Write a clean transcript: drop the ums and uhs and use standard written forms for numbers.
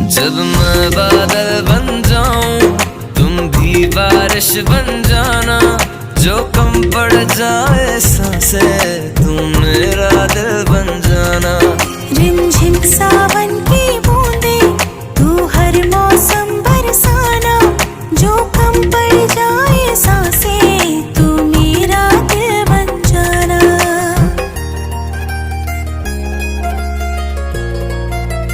जब मैं बादल बन जाऊं तुम भी बारिश बन जाना, जो कम पड़ जाए सांसें तुम मेरा दिल बन जाना। रिमझिम सावन